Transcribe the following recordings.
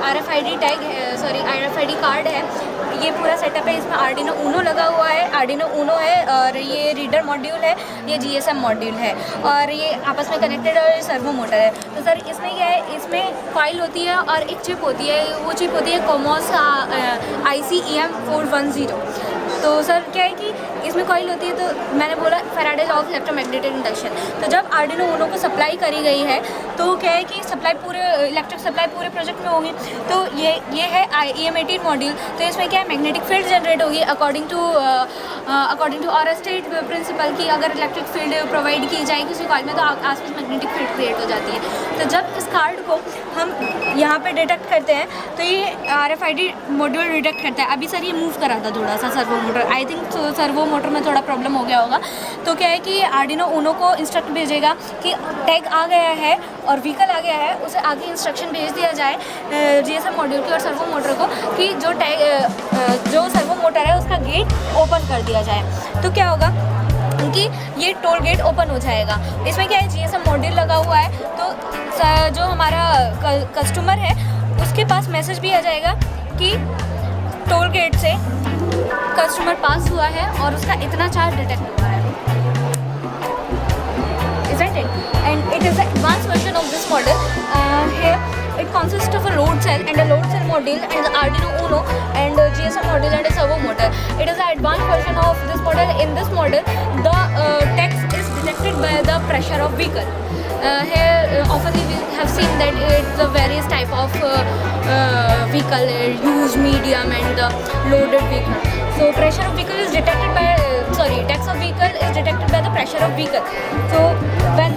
RFID tag है, sorry RFID card है, ये पूरा सेटअप है। इसमें आर्डिनो ऊनो लगा हुआ है, आर्डिनो ऊनो है, और ये रीडर मॉड्यूल है, ये GSM मॉड्यूल है, और ये आपस में कनेक्टेड और सर्वो मोटर है। तो सर इसमें क्या है, इसमें कॉइल होती है और एक चिप होती है, वो चिप होती है COMOS IC EM410। तो सर क्या है कि इसमें कॉइल होती है, तो मैंने बोला Faraday law of electromagnetic induction. तो जब आर्डिनो ऊनो को सप्लाई करी गई है, तो क्या है कि सप्लाई पूरे इलेक्ट्रिक सप्लाई पूरे प्रोजेक्ट में होगी। तो ये है EM18 मॉड्यूल। तो इसमें क्या है, मैग्नेटिक फील्ड जनरेट होगी अकॉर्डिंग टू और स्टेट प्रिंसिपल की। अगर इलेक्ट्रिक फील्ड प्रोवाइड की जाए किसी कॉइल में, तो आसपास मैग्नेटिक फील्ड क्रिएट हो जाती है। तो जब इस कार्ड को हम यहाँ पे डिटेक्ट करते हैं, तो ये RFID मॉड्यूल डिटेक्ट करता है। अभी सर ये मूव करा था थोड़ा सा servo motor, I think servo motor में थोड़ा प्रॉब्लम हो गया होगा। तो क्या है कि आर्डिनो ऊनो को इंस्ट्रक्ट भेजेगा कि टैग आ गया है और व्हीकल आ गया है, उसे आगे इंस्ट्रक्शन भेज दिया जाए GSM मॉड्यूल की और सर्वो मोटर को कि जो सर्वो मोटर है उसका गेट ओपन कर दिया जाए। तो क्या होगा कि ये टोल गेट ओपन हो जाएगा। इसमें क्या है, GSM मॉड्यूल लगा हुआ है, तो जो हमारा कस्टमर है उसके पास मैसेज भी आ जाएगा कि टोल गेट से कस्टमर पास हुआ है और उसका इतना चार्ज डिटेक्ट हुआ है। Isn't it? And it is the advanced version of this model. Here it consists of a load cell and a load cell module and the Arduino Uno and GSM module and a servo motor. It is the advanced version of this model. In this model, the text is detected by the pressure of vehicle. Here often we have seen that it's a various type of vehicle, used, medium and the loaded vehicle. So pressure of vehicle is detected by text of vehicle is detected by the pressure of vehicle. So when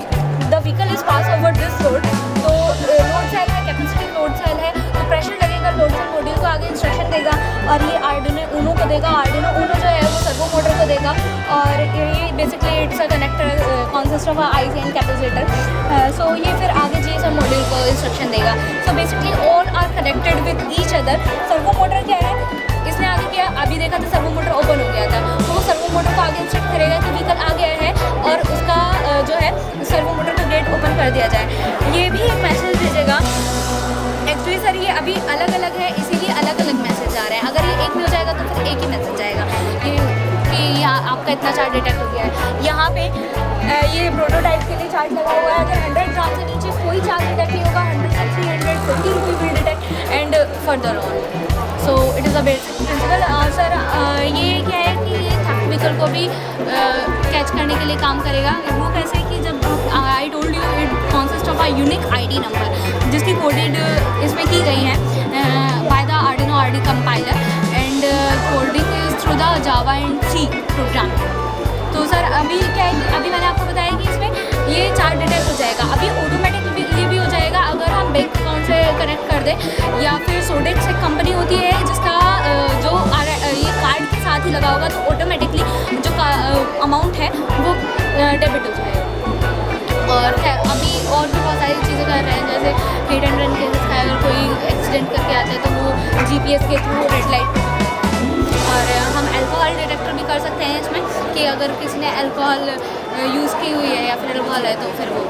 the vehicle is pass over this road, तो load cell है, capacitive load cell है, तो pressure लगेगा, load cell module को आगे instruction देगा और ये आर्डिनो ऊनो को देगा। आर्डिनो ऊनो जो है वो सर्वो मोटर को देगा और ये basically it's a connector consist of IC and capacitor. So ये फिर आगे GSM मॉड्यूल को इंस्ट्रक्शन देगा। So basically all are connected with each other. Servo motor क्या है, इसने आगे किया, अभी देखा तो सर्वो मोटर ओपन हो गया था, तो वो सर्वो मोटर को आगे इंस्ट्रक्ट करेगा कि व्हीकल आ गया है और उसका जो है सर्वो मोटर का गेट ओपन कर दिया जाए। ये भी एक मैसेज भेजेगा। एक्चुअली सर ये अभी अलग अलग है, इसीलिए अलग अलग मैसेज आ रहे हैं। अगर ये एक में हो जाएगा तो फिर एक ही मैसेज जाएगा कि यहाँ आपका इतना चार्ज डिटेक्ट हो गया है। यहाँ पे ये प्रोटोटाइप के लिए चार्ज लगा हुआ है। अगर 100 ग्राम से नीचे कोई चार्ज डिटेक्ट नहीं होगा, 100 से 350 will detect and further on. So it is a basic principle. Sir ये क्या है कि ये थेफ्ट व्हीकल को भी कैच करने के लिए काम करेगा। वो कैसे कि जब I told you it consist of a unique ID number जिसकी कोडेड इसमें की गई है by the Arduino RD compiler and coding is through the Java and C program. तो सर अभी क्या है कि अभी मैंने आपको बताया कि इसमें ये चार्ज डिटेक्ट हो जाएगा। अभी ऑटोमेटिक ये भी हो जाएगा अगर हम बैंक अकाउंट से कनेक्ट कर दें, या फिर सोडेक्स एक कंपनी होती है जिसका जो ये कार्ड के साथ ही लगा होगा, तो ऑटोमेटिकली जो अमाउंट है वो डेबिट हो जाएगा। और अभी और भी बहुत सारी चीज़ें कर रहे हैं, जैसे हिट एंड रन केसेस का अगर कोई एक्सीडेंट करके आता है तो वो GPS के थ्रू रेड लाइट, और हम अल्कोहल डिटेक्टर भी कर सकते हैं इसमें कि अगर किसी ने अल्कोहल यूज़ की हुई है या फिर अल्कोहल है तो फिर वो